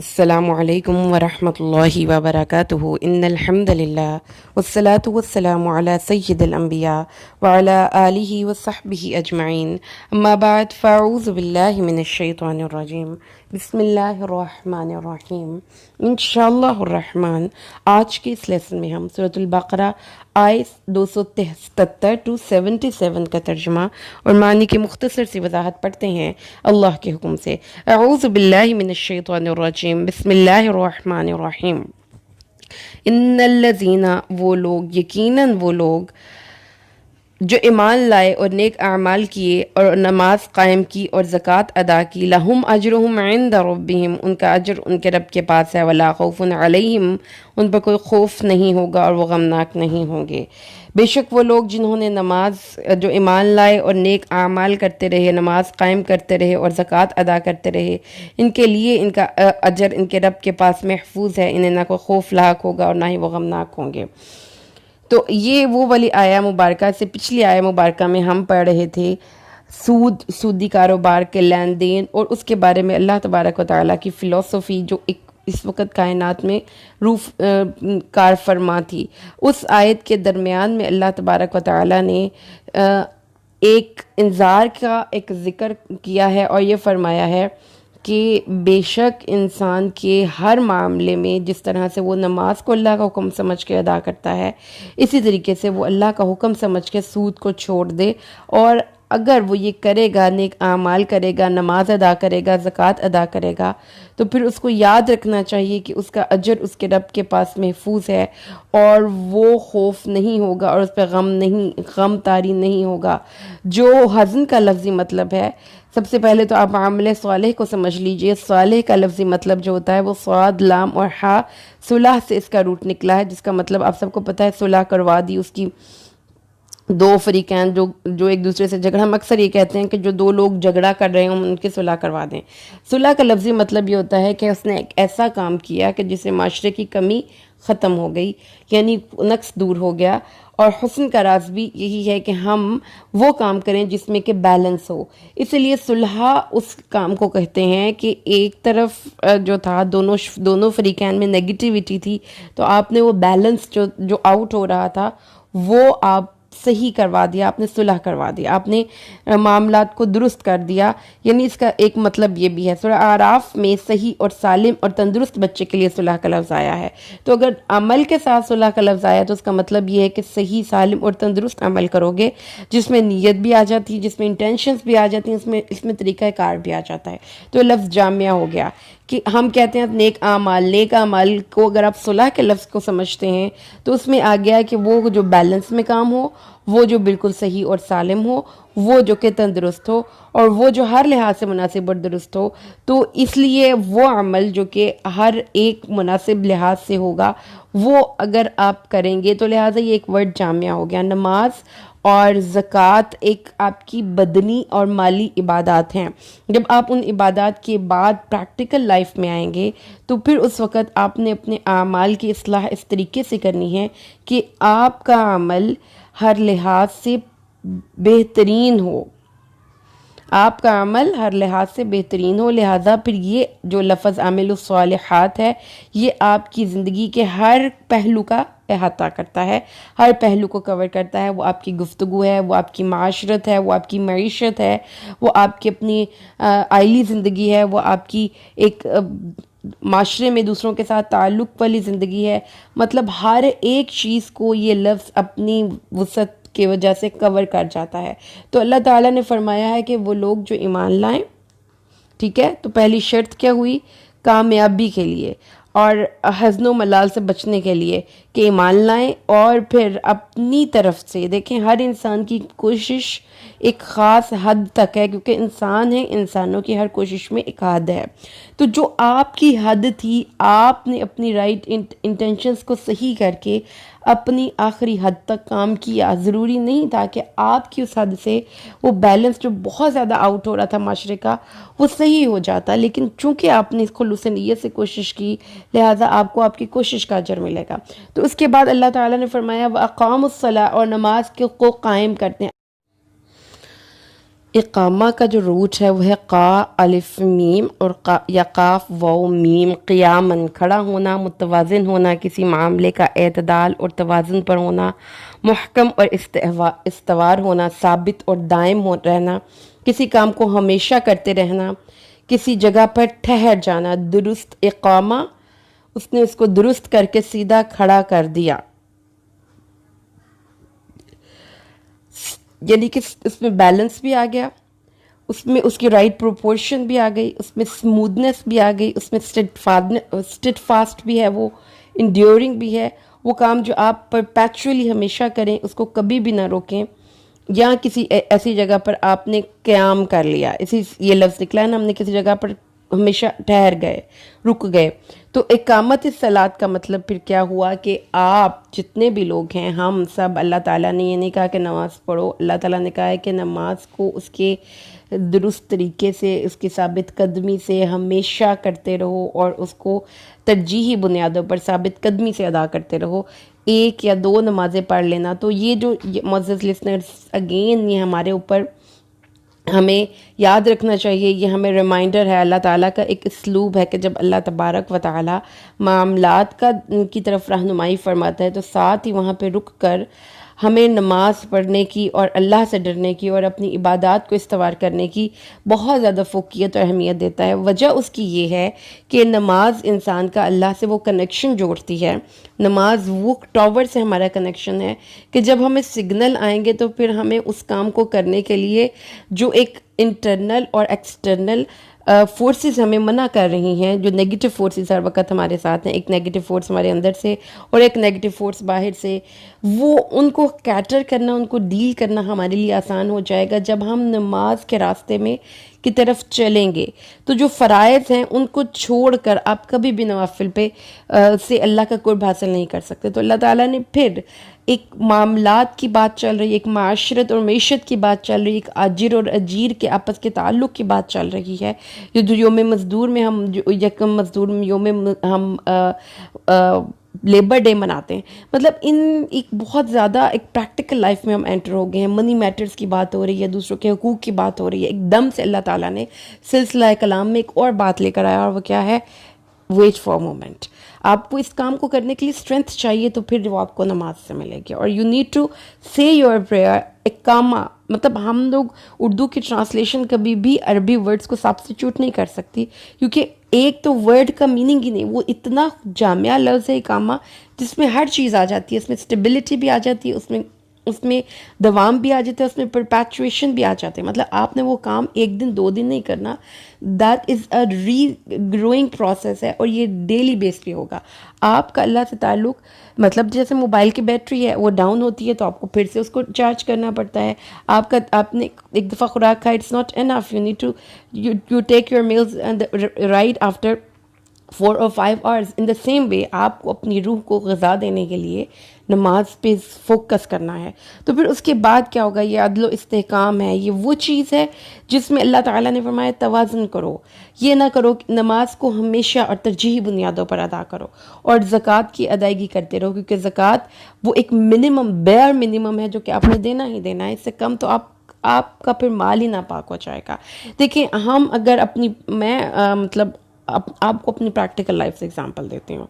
السلام علیکم ورحمۃ اللہ وبرکاتہ ان الحمد للہ والصلاة والسلام علی سید الانبیاء وعلی آلہ وصحبہ اجمعین اما بعد فاعوذ باللہ من الشیطان الرجیم بسم اللہ الرحمن الرحیم انشاءاللہ الرحمن آج کے اس لیسن میں ہم سورۃ البقرہ آیت 273 to 77 کا ترجمہ اور معنی کی مختصر سی وضاحت پڑھتے ہیں اللہ کے حکم سے۔ اعوذ باللہ من الشیطان الرجیم بسم اللہ الرحمن الرحیم۔ ان الذین، وہ لوگ، یقیناً وہ لوگ جو ایمان لائے اور نیک اعمال کیے اور نماز قائم کی اور زکوٰۃ ادا کی، لہم اجرہم عند ربہم، ان کا اجر ان کے رب کے پاس ہے، ولا خوف علیہم، ان پر کوئی خوف نہیں ہوگا اور وہ غمناک نہیں ہوں گے۔ بے شک وہ لوگ جنہوں نے جو ایمان لائے اور نیک اعمال کرتے رہے، نماز قائم کرتے رہے اور زکوٰۃ ادا کرتے رہے، ان کے لیے ان کا اجر ان کے رب کے پاس محفوظ ہے، انہیں نہ کوئی خوف لاحق ہوگا اور نہ ہی وہ غمناک ہوں گے۔ تو یہ وہ والی آیہ مبارکہ سے پچھلی آیہ مبارکہ میں ہم پڑھ رہے تھے سودی کاروبار کے لین دین اور اس کے بارے میں اللہ تبارک و تعالیٰ کی فلسفی جو اس وقت کائنات میں کار فرما تھی۔ اس آیت کے درمیان میں اللہ تبارک و تعالیٰ نے ایک انذار کا ایک ذکر کیا ہے اور یہ فرمایا ہے کہ بے شک انسان کے ہر معاملے میں جس طرح سے وہ نماز کو اللہ کا حکم سمجھ کے ادا کرتا ہے، اسی طریقے سے وہ اللہ کا حکم سمجھ کے سود کو چھوڑ دے، اور اگر وہ یہ کرے گا، نیک اعمال کرے گا، نماز ادا کرے گا، زکوٰۃ ادا کرے گا، تو پھر اس کو یاد رکھنا چاہیے کہ اس کا اجر اس کے رب کے پاس محفوظ ہے اور وہ خوف نہیں ہوگا اور اس پہ غم طاری نہیں ہوگا۔ جو حزن کا لفظی مطلب ہے، سب سے پہلے تو آپ عامل صالح کو سمجھ لیجئے۔ صالح کا لفظی مطلب جو ہوتا ہے وہ صاد، لام اور ہا، صلح سے اس کا روٹ نکلا ہے، جس کا مطلب آپ سب کو پتہ ہے، صلح کروا دی اس کی دو فریقین جو ایک دوسرے سے جھگڑا، ہم اکثر یہ کہتے ہیں کہ جو دو لوگ جھگڑا کر رہے ہوں ان کی صلح کروا دیں۔ صلح کا لفظی مطلب یہ ہوتا ہے کہ اس نے ایک ایسا کام کیا کہ جس سے معاشرے کی کمی ختم ہو گئی، یعنی نقص دور ہو گیا۔ اور حسن کا راز بھی یہی ہے کہ ہم وہ کام کریں جس میں کہ بیلنس ہو، اس لیے صلح اس کام کو کہتے ہیں کہ ایک طرف جو تھا دونوں فریقین میں نیگیٹیوٹی تھی، تو آپ نے وہ بیلنس جو آؤٹ ہو رہا تھا وہ آپ صحیح کروا دیا، آپ نے صلح کروا دیا، آپ نے معاملات کو درست کر دیا۔ یعنی اس کا ایک مطلب یہ بھی ہے، سورہ اعراف میں صحیح اور سالم اور تندرست بچے کے لیے صلح کا لفظ آیا ہے، تو اگر عمل کے ساتھ صلح کا لفظ آیا تو اس کا مطلب یہ ہے کہ صحیح، سالم اور تندرست عمل کرو گے، جس میں نیت بھی آ جاتی ہے، جس میں انٹینشنز بھی آ جاتی ہیں، اس میں طریقہ کار بھی آ جاتا ہے، تو لفظ جامعہ ہو گیا۔ کہ ہم کہتے ہیں نیک اعمال کو اگر آپ صلح کے لفظ کو سمجھتے ہیں تو اس میں آ گیا کہ وہ جو بیلنس میں کام ہو، وہ جو بالکل صحیح اور سالم ہو، وہ جو کہ تندرست ہو، اور وہ جو ہر لحاظ سے مناسب اور درست ہو۔ تو اس لیے وہ عمل جو کہ ہر ایک مناسب لحاظ سے ہوگا وہ اگر آپ کریں گے، تو لہٰذا یہ ایک ورڈ جامعہ ہو گیا۔ نماز اور زکوٰۃ ایک آپ کی بدنی اور مالی عبادات ہیں۔ جب آپ ان عبادات کے بعد پریکٹیکل لائف میں آئیں گے تو پھر اس وقت آپ نے اپنے اعمال کی اصلاح اس طریقے سے کرنی ہے کہ آپ کا عمل ہر لحاظ سے بہترین ہو، آپ کا عمل ہر لحاظ سے بہترین ہو۔ لہٰذا پھر یہ جو لفظ عامل الصالحات ہے، یہ آپ کی زندگی کے ہر پہلو کا احاطہ کرتا ہے، ہر پہلو کو کور کرتا ہے۔ وہ آپ کی گفتگو ہے، وہ آپ کی معاشرت ہے، وہ آپ کی معیشت ہے، وہ آپ کی اپنی آئلی زندگی ہے، وہ آپ کی ایک معاشرے میں دوسروں کے ساتھ تعلق والی زندگی ہے۔ مطلب ہر ایک چیز کو یہ لفظ اپنی وسعت کی وجہ سے کور کر جاتا ہے۔ تو اللہ تعالیٰ نے فرمایا ہے کہ وہ لوگ جو ایمان لائیں، ٹھیک ہے، تو پہلی شرط کیا ہوئی؟ کامیابی کے لیے اور حزن و ملال سے بچنے کے لیے کہ ایمان لائیں، اور پھر اپنی طرف سے دیکھیں ہر انسان کی کوشش ایک خاص حد تک ہے، کیونکہ انسان ہے، انسانوں کی ہر کوشش میں ایک حد ہے۔ تو جو آپ کی حد تھی، آپ نے اپنی رائٹ انٹینشنز کو صحیح کر کے اپنی آخری حد تک کام کیا۔ ضروری نہیں تھا کہ آپ کی اس حد سے وہ بیلنس جو بہت زیادہ آؤٹ ہو رہا تھا معاشرے کا وہ صحیح ہو جاتا، لیکن چونکہ آپ نے خلوص نیت سے کوشش کی، لہٰذا آپ کو آپ کی کوشش کا اجر ملے گا۔ تو اس کے بعد اللہ تعالیٰ نے فرمایا وَأَقَامُوا الصَّلَاةَ، اور نماز کو قائم کرتے ہیں۔ اقامہ کا جو روٹ ہے وہ ہے قا الف میم اور یا قاف واو میم، قیامن کھڑا ہونا، متوازن ہونا، کسی معاملے کا اعتدال اور توازن پر ہونا، محکم اور استوار ہونا، ثابت اور دائم رہنا، کسی کام کو ہمیشہ کرتے رہنا، کسی جگہ پر ٹھہر جانا، درست اقامہ، اس نے اس کو درست کر کے سیدھا کھڑا کر دیا، یعنی کہ اس میں بیلنس بھی آ گیا، اس میں اس کی رائٹ پروپورشن بھی آ گئی، اس میں سمودنس بھی آ گئی، اس میں اسٹڈ فاسٹ بھی ہے، وہ انڈیورنگ بھی ہے، وہ کام جو آپ پرپیچولی ہمیشہ کریں، اس کو کبھی بھی نہ روکیں، یا کسی ایسی جگہ پر آپ نے قیام کر لیا، یہ لفظ نکلا ہے نا، ہم نے کسی جگہ پر ہمیشہ ٹھہر گئے، رک گئے، تو اقامت الصلاۃ کا مطلب پھر کیا ہوا کہ آپ جتنے بھی لوگ ہیں، ہم سب، اللہ تعالیٰ نے یہ نہیں کہا کہ نماز پڑھو، اللہ تعالیٰ نے کہا ہے کہ نماز کو اس کے درست طریقے سے، اس کی ثابت قدمی سے ہمیشہ کرتے رہو، اور اس کو ترجیحی بنیادوں پر ثابت قدمی سے ادا کرتے رہو، ایک یا دو نمازیں پڑھ لینا۔ تو یہ جو معزز لسنرز، اگین یہ ہمارے اوپر ہمیں یاد رکھنا چاہیے، یہ ہمیں ریمائنڈر ہے، اللہ تعالیٰ کا ایک اسلوب ہے کہ جب اللہ تبارک و تعالیٰ معاملات کی طرف رہنمائی فرماتا ہے تو ساتھ ہی وہاں پہ رک کر ہمیں نماز پڑھنے کی اور اللہ سے ڈرنے کی اور اپنی عبادات کو استوار کرنے کی بہت زیادہ فوقیت اور اہمیت دیتا ہے۔ وجہ اس کی یہ ہے کہ نماز انسان کا اللہ سے وہ کنیکشن جوڑتی ہے، نماز وہ ٹاور سے ہمارا کنیکشن ہے کہ جب ہمیں سگنل آئیں گے تو پھر ہمیں اس کام کو کرنے کے لیے جو ایک انٹرنل اور ایکسٹرنل فورسز ہمیں منع کر رہی ہیں، جو نیگیٹو فورسز ہر وقت ہمارے ساتھ ہیں، ایک نیگیٹو فورس ہمارے اندر سے اور ایک نیگیٹو فورس باہر سے، وہ ان کو کیٹر کرنا، ان کو ڈیل کرنا ہمارے لیے آسان ہو جائے گا جب ہم نماز کے راستے میں کی طرف چلیں گے۔ تو جو فرائض ہیں ان کو چھوڑ کر آپ کبھی بھی نوافل پہ سے اللہ کا قرب حاصل نہیں کر سکتے۔ تو اللہ تعالیٰ نے پھر ایک معاملات کی بات چل رہی ہے، ایک معاشرت اور معیشت کی بات چل رہی ہے، ایک اجر اور اجیر کے آپس کے تعلق کی بات چل رہی ہے، جو یوم مزدور میں ہم یکم مزدور میں یوم ہم لیبر ڈے مناتے ہیں، مطلب ایک بہت زیادہ ایک پریکٹیکل لائف میں ہم انٹر ہو گئے ہیں، منی میٹرز کی بات ہو رہی ہے، دوسروں کے حقوق کی بات ہو رہی ہے، ایک دم سے اللہ تعالیٰ نے سلسلہ کلام میں ایک اور بات لے کر آیا، اور وہ کیا ہے؟ Wait for moment. آپ کو اس کام کو کرنے کے لیے اسٹرینتھ چاہیے تو پھر وہ آپ کو نماز سے ملے گی، اور یو نیڈ ٹو سے یور پریئر اقامہ، مطلب ہم لوگ اردو کی ٹرانسلیشن کبھی بھی عربی ورڈز کو سبسٹیچیوٹ نہیں کر سکتی، کیونکہ ایک تو ورڈ کا میننگ ہی نہیں، وہ اتنا جامع لفظ ہے اقامہ، جس میں ہر چیز آ جاتی ہے، اس میں اسٹیبلٹی بھی آ جاتی ہے، اس میں دوام بھی آ جاتا ہے، اس میں پرپیچویشن بھی آ جاتے ہیں، مطلب آپ نے وہ کام ایک دن دو دن نہیں کرنا، that is a regrowing process ہے، اور یہ ڈیلی بیس پہ ہوگا۔ آپ کا اللہ سے تعلق، مطلب جیسے موبائل کی بیٹری ہے، وہ ڈاؤن ہوتی ہے تو آپ کو پھر سے اس کو چارج کرنا پڑتا ہے، آپ نے ایک دفعہ خوراک کھائی، it's not enough, you need to you take your meals right after 4 or 5 hours۔ In the same way آپ کو اپنی روح کو غذا دینے کے لیے نماز پہ فوکس کرنا ہے۔ تو پھر اس کے بعد کیا ہوگا؟ یہ عدل و استحکام ہے، یہ وہ چیز ہے جس میں اللہ تعالیٰ نے فرمایا توازن کرو، یہ نہ کرو کہ نماز کو ہمیشہ اور ترجیحی بنیادوں پر ادا کرو، اور زکوٰۃ کی ادائیگی کرتے رہو، کیونکہ زکوٰۃ وہ ایک منیمم، بیئر منیمم ہے جو کہ آپ نے دینا ہی دینا ہے، اس سے کم تو آپ کا پھر مال ہی ناپاک ہو جائے گا۔ دیکھیں، ہم اگر میں مطلب آپ کو اپنی پریکٹیکل لائف سے اگزامپل دیتی ہوں،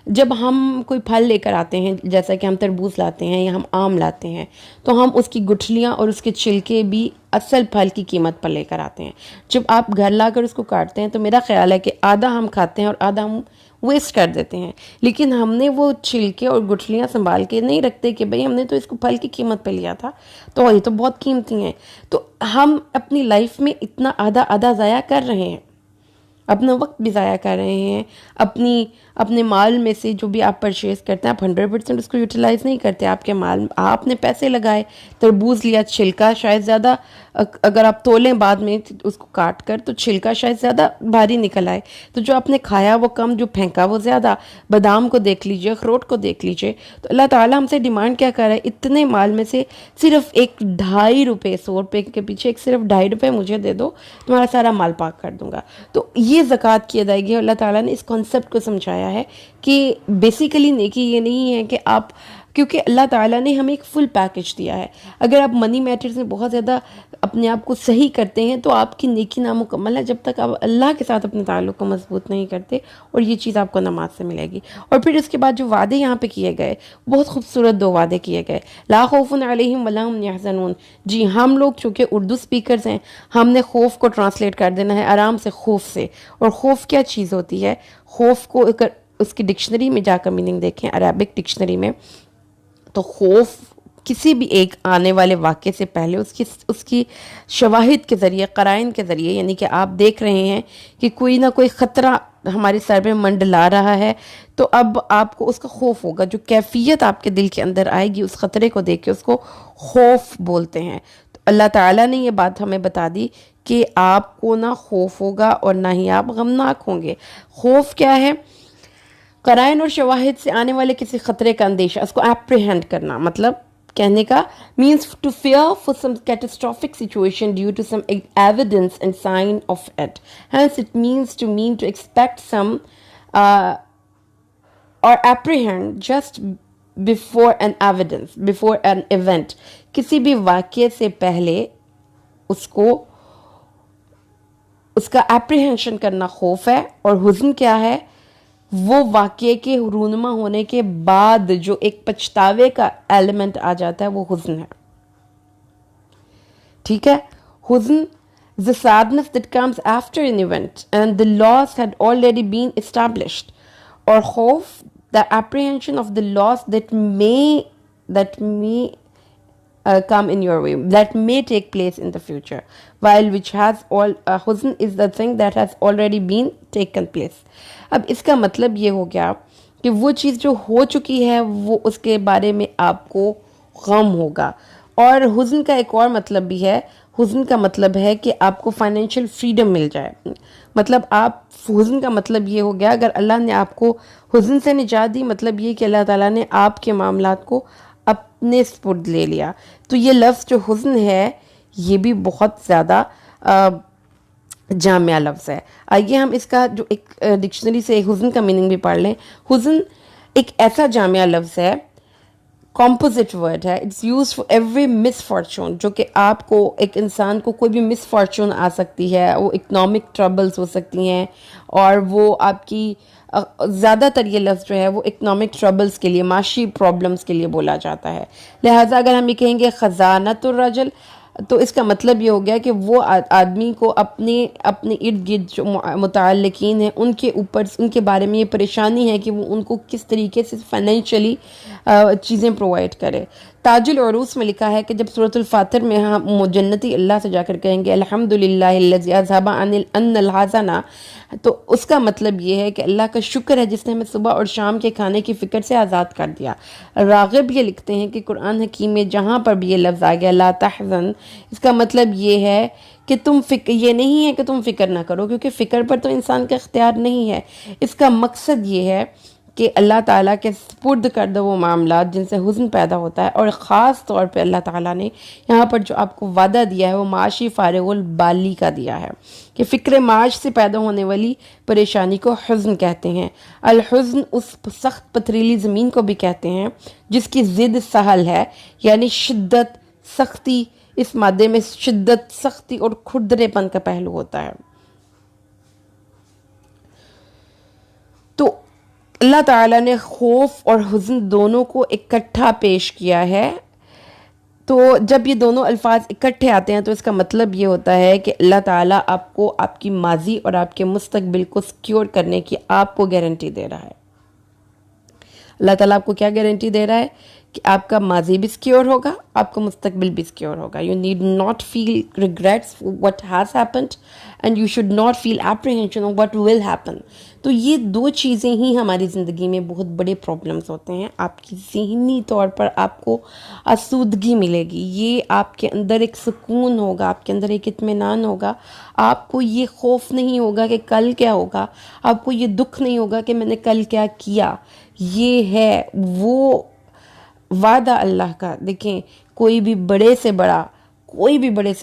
جب ہم کوئی پھل لے کر آتے ہیں، جیسا کہ ہم تربوز لاتے ہیں یا ہم آم لاتے ہیں، تو ہم اس کی گٹھلیاں اور اس کے چھلکے بھی اصل پھل کی قیمت پر لے کر آتے ہیں۔ جب آپ گھر لا کر اس کو کاٹتے ہیں تو میرا خیال ہے کہ آدھا ہم کھاتے ہیں اور آدھا ہم ویسٹ کر دیتے ہیں، لیکن ہم نے وہ چھلکے اور گٹھلیاں سنبھال کے نہیں رکھتے کہ بھئی ہم نے تو اس کو پھل کی قیمت پہ لیا تھا، تو یہ تو بہت قیمتی ہیں۔ تو ہم اپنی لائف میں اتنا آدھا ضائع کر رہے ہیں، اپنا وقت بھی ضائع کر رہے ہیں، اپنے مال میں سے جو بھی آپ پرچیز کرتے ہیں آپ 100% اس کو یوٹیلائز نہیں کرتے۔ آپ کے مال، آپ نے پیسے لگائے، تربوز لیا، چھلکا شاید زیادہ، اگر آپ تولیں بعد میں اس کو کاٹ کر تو چھلکا شاید زیادہ بھاری نکل آئے، تو جو آپ نے کھایا وہ کم، جو پھینکا وہ زیادہ۔ بادام کو دیکھ لیجئے، اخروٹ کو دیکھ لیجئے۔ تو اللہ تعالیٰ ہم سے ڈیمانڈ کیا کر رہا ہے؟ اتنے مال میں سے صرف ایک 2.5 روپے، 100 روپے کے پیچھے ایک صرف 2.5 روپے مجھے دے دو، تمہارا سارا مال پاک کر دوں گا۔ تو یہ زکوٰۃ کی ادائیگی، اللہ تعالیٰ نے اس کانسیپٹ کو سمجھایا ہے کہ بیسیکلی نیکی یہ نہیں ہے کہ آپ کیونکہ اللہ تعالیٰ نے ہمیں ایک فل پیکج دیا ہے. اگر آپ منی میٹرز میں بہت زیادہ اپنے آپ کو صحیح کرتے ہیں تو آپ کی نیکی نامکمل ہے جب تک آپ اللہ کے ساتھ اپنے تعلق کو مضبوط نہیں کرتے, اور یہ چیز آپ کو نماز سے ملے گی. اور پھر اس کے بعد جو وعدے یہاں پہ کیے گئے, بہت خوبصورت 2 وعدے کیے گئے. لا خوف علیہم ولا هم یحزنون. جی ہم لوگ چونکہ اردو سپیکرز ہیں, ہم نے خوف کو ٹرانسلیٹ کر دینا ہے آرام سے خوف سے. اور خوف کیا چیز ہوتی ہے؟ خوف کو اس کی ڈکشنری میں جا کر میننگ دیکھیں, عربک ڈکشنری میں, تو خوف کسی بھی ایک آنے والے واقعے سے پہلے اس کی شواہد کے ذریعے, قرائن کے ذریعے, یعنی کہ آپ دیکھ رہے ہیں کہ کوئی نہ کوئی خطرہ ہمارے سر میں منڈلا رہا ہے, تو اب آپ کو اس کا خوف ہوگا. جو کیفیت آپ کے دل کے اندر آئے گی اس خطرے کو دیکھ کے, اس کو خوف بولتے ہیں. تو اللہ تعالیٰ نے یہ بات ہمیں بتا دی کہ آپ کو نہ خوف ہوگا اور نہ ہی آپ غمناک ہوں گے. خوف کیا ہے؟ قرائن اور شواہد سے آنے والے کسی خطرے کا اندیشہ, اس کو اپریہینڈ کرنا. مطلب کہنے کا means to fear for some catastrophic situation due to some evidence and sign of it. Hence it means to expect some or apprehend just before an evidence, before an event. کسی بھی واقعے سے پہلے اس کا اپریہنشن کرنا خوف ہے. اور حزن کیا ہے؟ وہ واقعے کے رونما ہونے کے بعد جو ایک پچھتاوے کا ایلیمنٹ آ جاتا ہے, وہ حزن ہے. ٹھیک ہے؟ حزن the sadness that comes after an event and the loss had already been established. اور خوف the apprehension of the loss that may come in your way, that may take place in the future, while which has حزن is the thing that has already been taken place. اب اس کا مطلب یہ ہو گیا کہ وہ چیز جو ہو چکی ہے وہ اس کے بارے میں آپ کو غم ہوگا. اور حزن کا ایک اور مطلب بھی ہے. حزن کا مطلب ہے کہ آپ کو فائنینشیل فریڈم مل جائے. مطلب حزن کا مطلب یہ ہو گیا, اگر اللہ نے آپ کو حزن سے نجات دی, مطلب یہ کہ اللہ تعالیٰ نے آپ کے معاملات کو اپنے سپرد لے لیا. تو یہ لفظ جو حزن ہے یہ بھی بہت زیادہ جامع لفظ ہے. آئیے ہم اس کا جو ایک ڈکشنری سے حزن کا میننگ بھی پڑھ لیں. حزن ایک ایسا جامع لفظ ہے, کمپوزٹ ورڈ ہے. It's use for every misfortune, جو کہ آپ کو ایک انسان کو کوئی بھی مس فارچون آ سکتی ہے, وہ اکنامک ٹربلز ہو سکتی ہیں, اور وہ آپ کی زیادہ تر یہ لفظ جو ہے وہ اکنامک ٹربلز کے لیے, معاشی پرابلمز کے لیے بولا جاتا ہے. لہٰذا اگر ہم یہ کہیں گے خزانۃ الرجل, تو اس کا مطلب یہ ہو گیا کہ وہ آدمی کو اپنے ارد گرد جو متعلقین ہیں ان کے اوپر, ان کے بارے میں یہ پریشانی ہے کہ وہ ان کو کس طریقے سے فائنینشلی چیزیں پرووائڈ کرے. تاج العروس میں لکھا ہے کہ جب سورۃ الفاتر میں ہم جنتی اللہ سے جا کر کہیں گے الحمدللہ الذی اذھب عنا الحزن, تو اس کا مطلب یہ ہے کہ اللہ کا شکر ہے جس نے ہمیں صبح اور شام کے کھانے کی فکر سے آزاد کر دیا. راغب یہ لکھتے ہیں کہ قرآن حکیم میں جہاں پر بھی یہ لفظ آ گیا لا تحزن, اس کا مطلب یہ ہے کہ یہ نہیں ہے کہ تم فکر نہ کرو, کیونکہ فکر پر تو انسان کا اختیار نہیں ہے. اس کا مقصد یہ ہے کہ اللہ تعالیٰ کے سپرد کر دو وہ معاملات جن سے حزن پیدا ہوتا ہے. اور خاص طور پہ اللہ تعالیٰ نے یہاں پر جو آپ کو وعدہ دیا ہے وہ معاشی فارغ البالی کا دیا ہے کہ فکر معاش سے پیدا ہونے والی پریشانی کو حزن کہتے ہیں. الحزن اس سخت پتھریلی زمین کو بھی کہتے ہیں جس کی ضد سہل ہے, یعنی شدت, سختی. اس مادے میں شدت, سختی اور کھردرے پن کا پہلو ہوتا ہے. تو اللہ تعالیٰ نے خوف اور حزن دونوں کو اکٹھا پیش کیا ہے. تو جب یہ دونوں الفاظ اکٹھے آتے ہیں تو اس کا مطلب یہ ہوتا ہے کہ اللہ تعالیٰ آپ کو آپ کی ماضی اور آپ کے مستقبل کو سیکیور کرنے کی آپ کو گارنٹی دے رہا ہے. اللہ تعالیٰ آپ کو کیا گارنٹی دے رہا ہے کہ آپ کا ماضی بھی سیکیور ہوگا, آپ کا مستقبل بھی سیکیور ہوگا. You need not feel regrets for what has happened and you should not feel apprehension of what will happen. تو یہ 2 چیزیں ہی ہماری زندگی میں بہت بڑے پرابلمز ہوتے ہیں. آپ کی ذہنی طور پر آپ کو آسودگی ملے گی, یہ آپ کے اندر ایک سکون ہوگا, آپ کے اندر ایک اطمینان ہوگا. آپ کو یہ خوف نہیں ہوگا کہ کل کیا ہوگا, آپ کو یہ دکھ نہیں ہوگا کہ میں نے کل کیا کیا. یہ ہے وہ وعدہ اللہ کا. دیکھیں کوئی بھی بڑے سے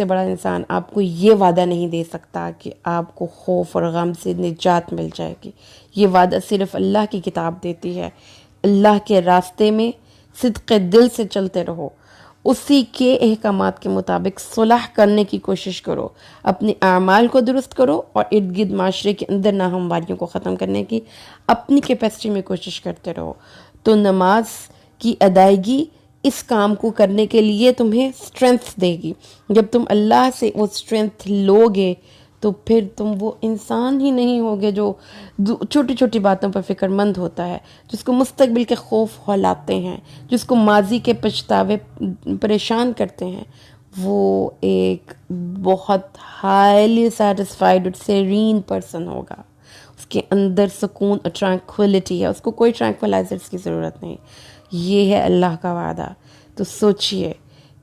بڑا انسان آپ کو یہ وعدہ نہیں دے سکتا کہ آپ کو خوف اور غم سے نجات مل جائے گی. یہ وعدہ صرف اللہ کی کتاب دیتی ہے. اللہ کے راستے میں صدق دل سے چلتے رہو، اسی کے احکامات کے مطابق صلح کرنے کی کوشش کرو، اپنے اعمال کو درست کرو، اور ارد گرد معاشرے کے اندر ناہمواریوں کو ختم کرنے کی اپنی کیپیسٹی میں کوشش کرتے رہو۔ تو نماز کی ادائیگی اس کام کو کرنے کے لیے تمہیں سٹرینتھ دے گی۔ جب تم اللہ سے وہ سٹرینتھ لوگے تو پھر تم وہ انسان ہی نہیں ہوگے جو چھوٹی چھوٹی باتوں پر فکر مند ہوتا ہے، جس کو مستقبل کے خوف کھولاتے ہیں، جس کو ماضی کے پچھتاوے پریشان کرتے ہیں۔ وہ ایک بہت ہائیلی سیٹسفائیڈ اور سیرین پرسن ہوگا، اس کے اندر سکون اور ٹرانکویلٹی ہے، اس کو کوئی ٹرانکویلائزرز کی ضرورت نہیں۔ یہ ہے اللہ کا وعدہ۔ تو سوچئے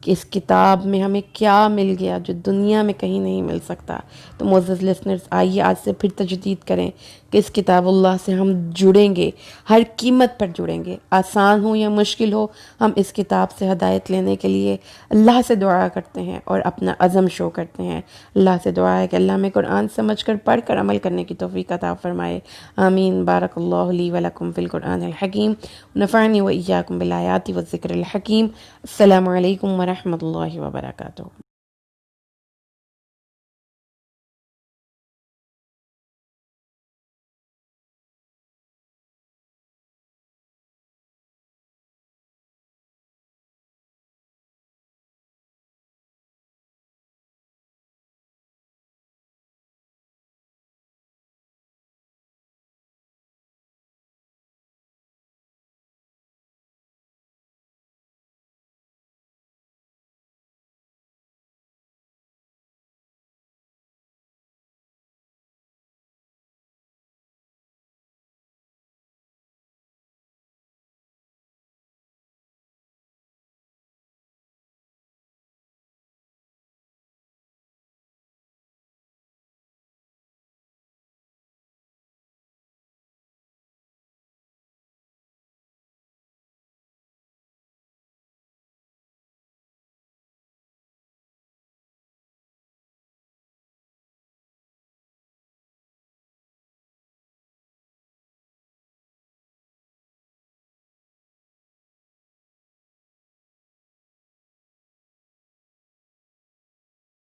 کہ اس کتاب میں ہمیں کیا مل گیا جو دنیا میں کہیں نہیں مل سکتا۔ تو معزز لسنرز، آئیے آج سے پھر تجدید کریں کہ اس کتاب اللہ سے ہم جڑیں گے، ہر قیمت پر جڑیں گے، آسان ہو یا مشکل ہو، ہم اس کتاب سے ہدایت لینے کے لیے اللہ سے دعا کرتے ہیں اور اپنا عزم شو کرتے ہیں۔ اللہ سے دعا ہے کہ اللہ ہمیں قرآن سمجھ کر پڑھ کر عمل کرنے کی توفیق عطا فرمائے، آمین۔ بارک اللہ لی ولکم فی القرآن الحکیم، نفعنی و ایاکم بالآیات والذکر الحکیم۔ السلام علیکم ورحمۃ اللہ وبرکاتہ۔